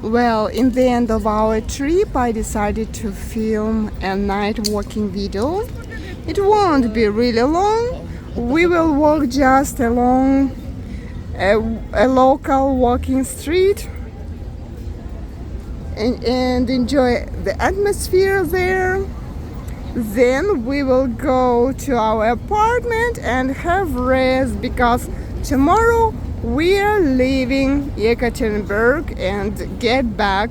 Well, in the end of our trip, I decided to film a night walking video. It won't be really long. We will walk just along a local walking street and enjoy the atmosphere there. Then we will go to our apartment and have rest because tomorrow we are leaving Yekaterinburg and get back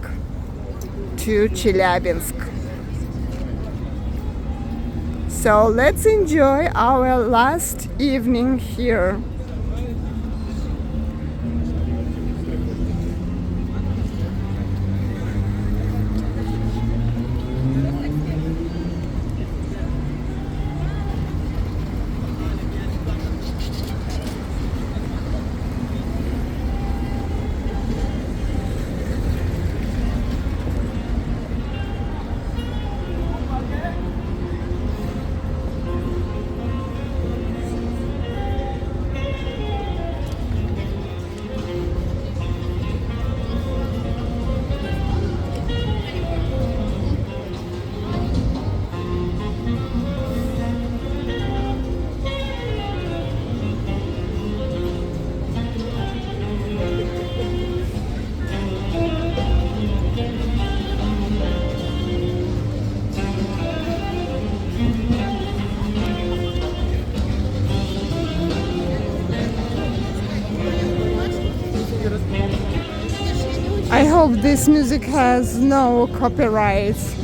to Chelyabinsk. So let's enjoy our last evening here. I hope this music has no copyrights.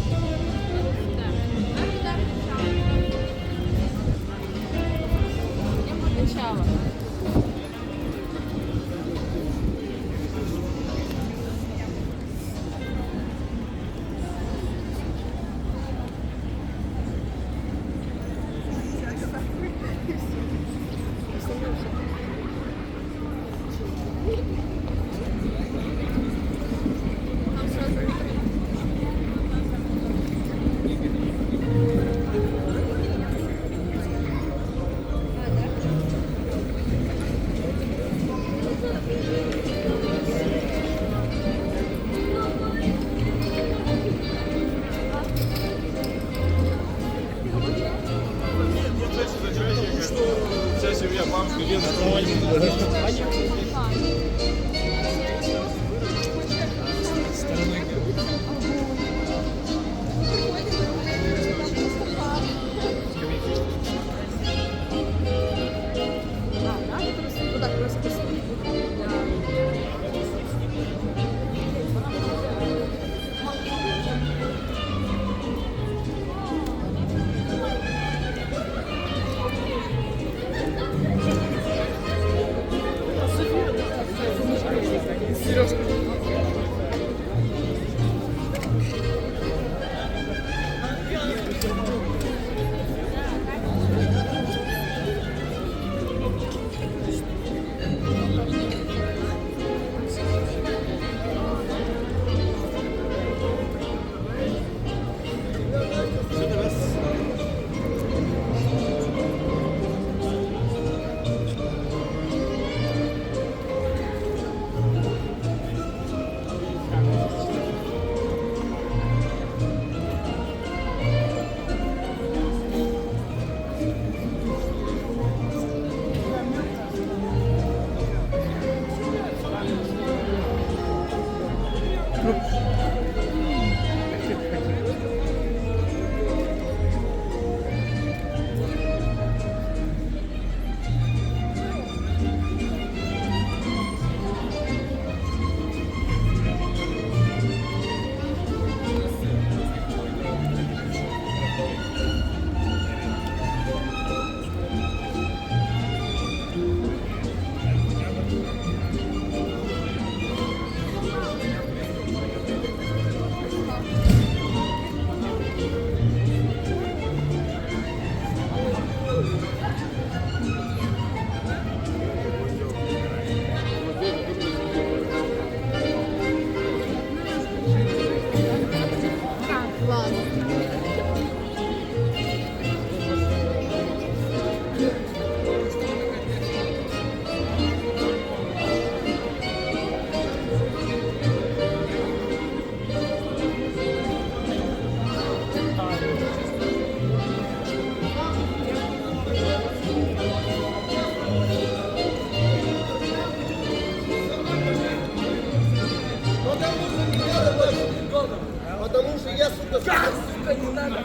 Потому что я, сука, сука, не надо.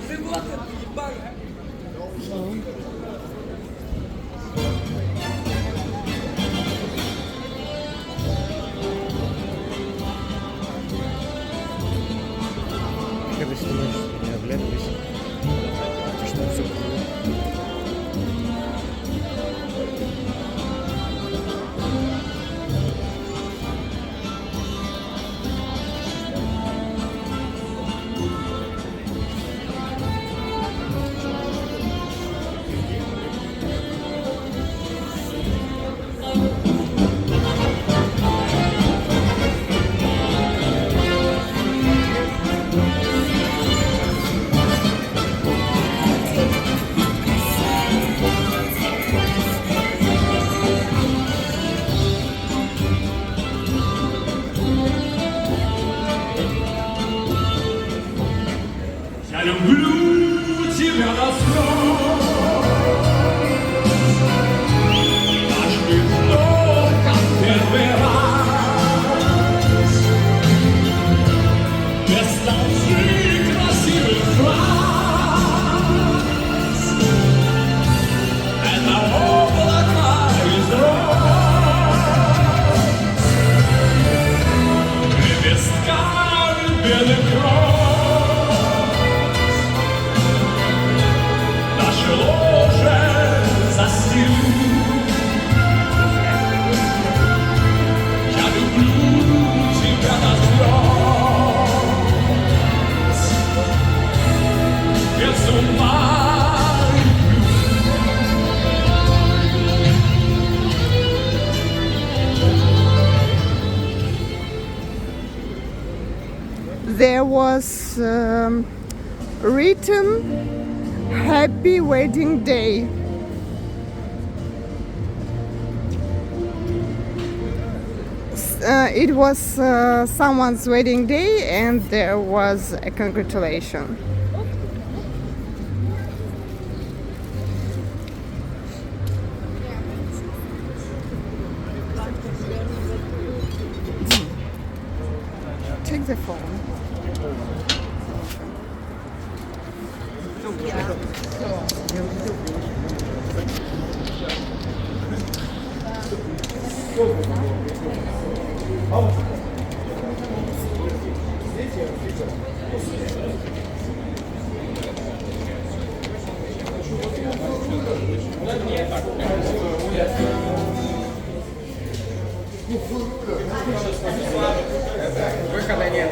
Живот ебаный. Когда снимаешь, не оглядывайся. Ты что, все Я люблю тебя до слез, аж не как первый раз. Без толщи красивых фраз это облака из роз, лепестками белых роз. Ложе застыл. Я люблю тебя до слез, без ума There was written Happy Wedding Day. It was someone's wedding day and there was a congratulation. Check the phone. Выхода нет.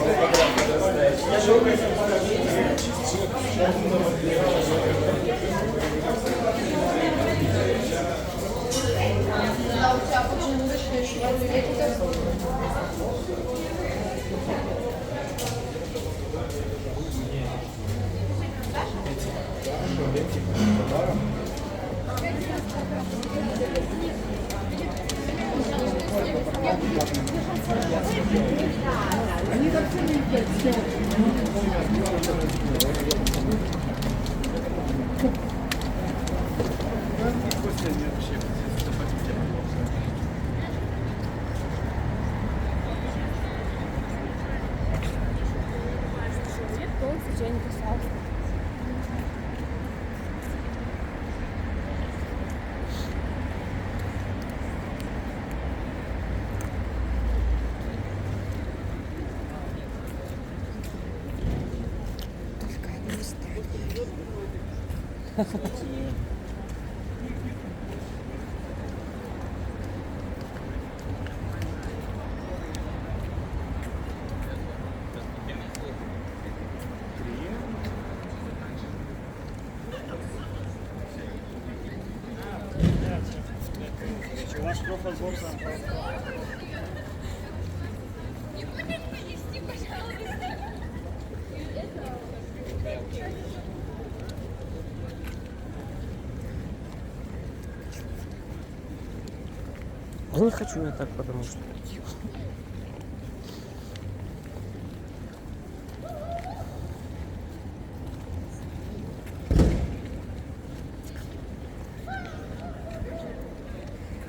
Я не хочу я так, потому что...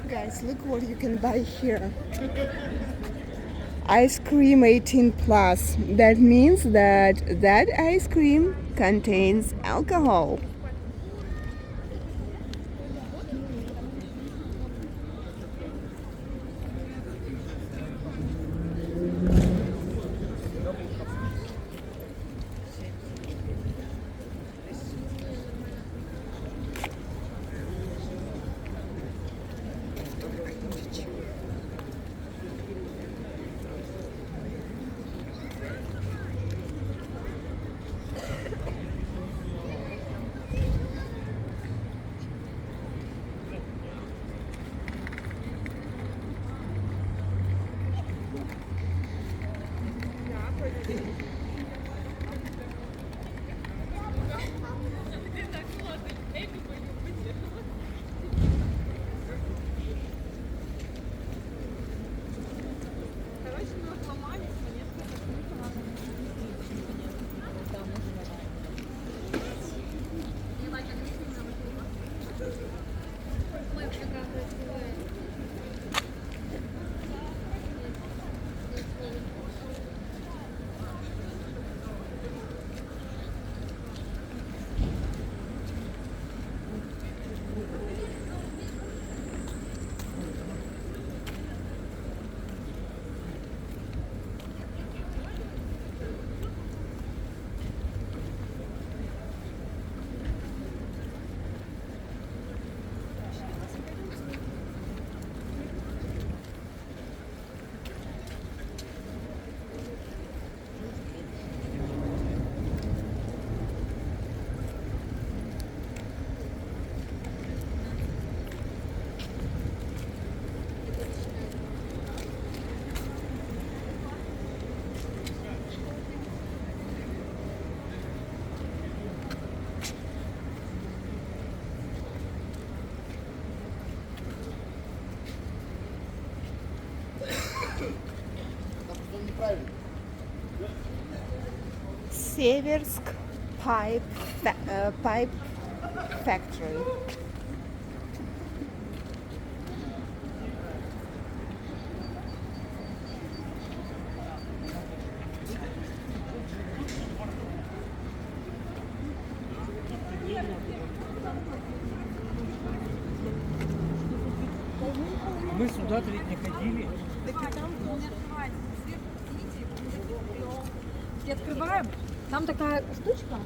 Guys, look what you can buy here. ice cream 18 plus. That means that that ice cream contains alcohol. Seversk pipe factory. Мы сюда-то ведь не ходили. Так и там не открывается. Сверху видите, и открываем. Там такая штучка.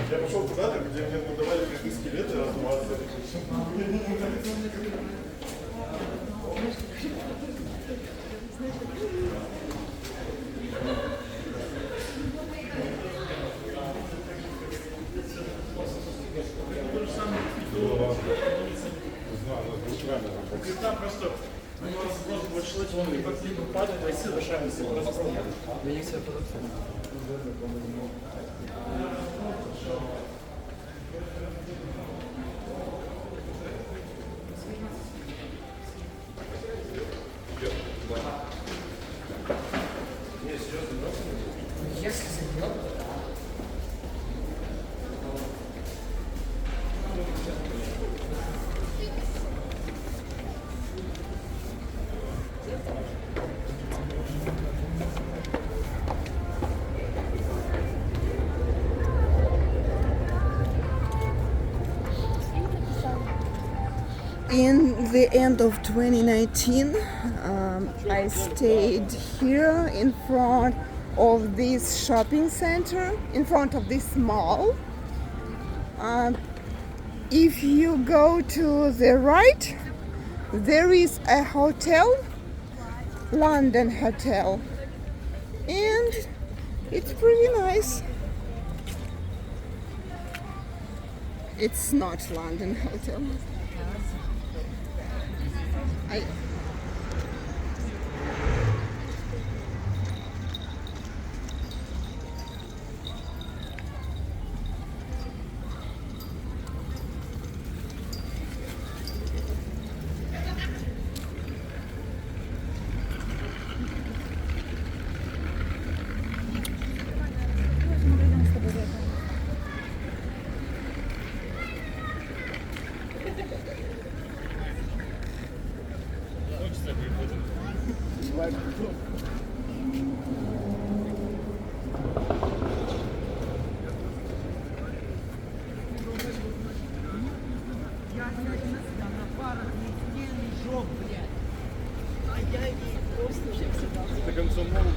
Я пошел куда-то, где мне надавали каждый скелеты размазывали. Там просто у него разброс большой, он либо падает, а если дышается, Я не все подошел. In the end of 2019, I stayed here in front of this shopping center, in front of this mall. if you go to the right, there is a hotel, London Hotel, and it's pretty nice. It's not London Hotel. Это концом нового.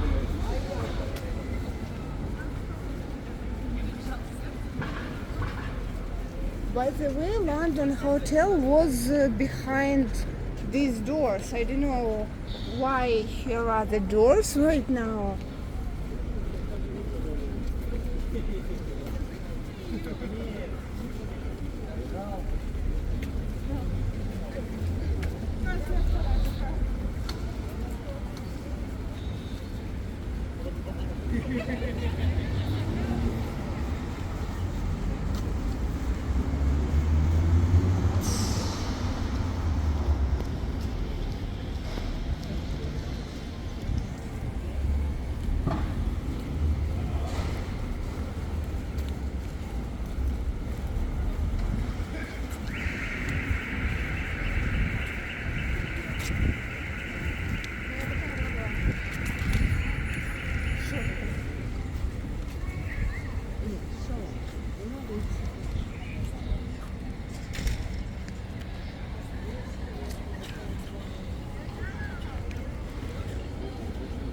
By the way, London Hotel was behind these doors. I don't know why here are the doors right now.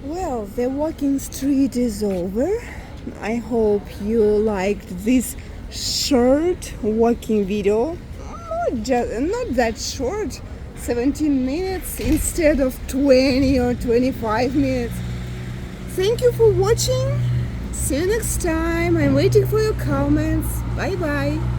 Well, the walking street is over. I hope you liked this short walking video. Not that short, 17 minutes instead of 20 or 25 minutes. Thank you for watching. See you next time. I'm waiting for your comments. Bye bye.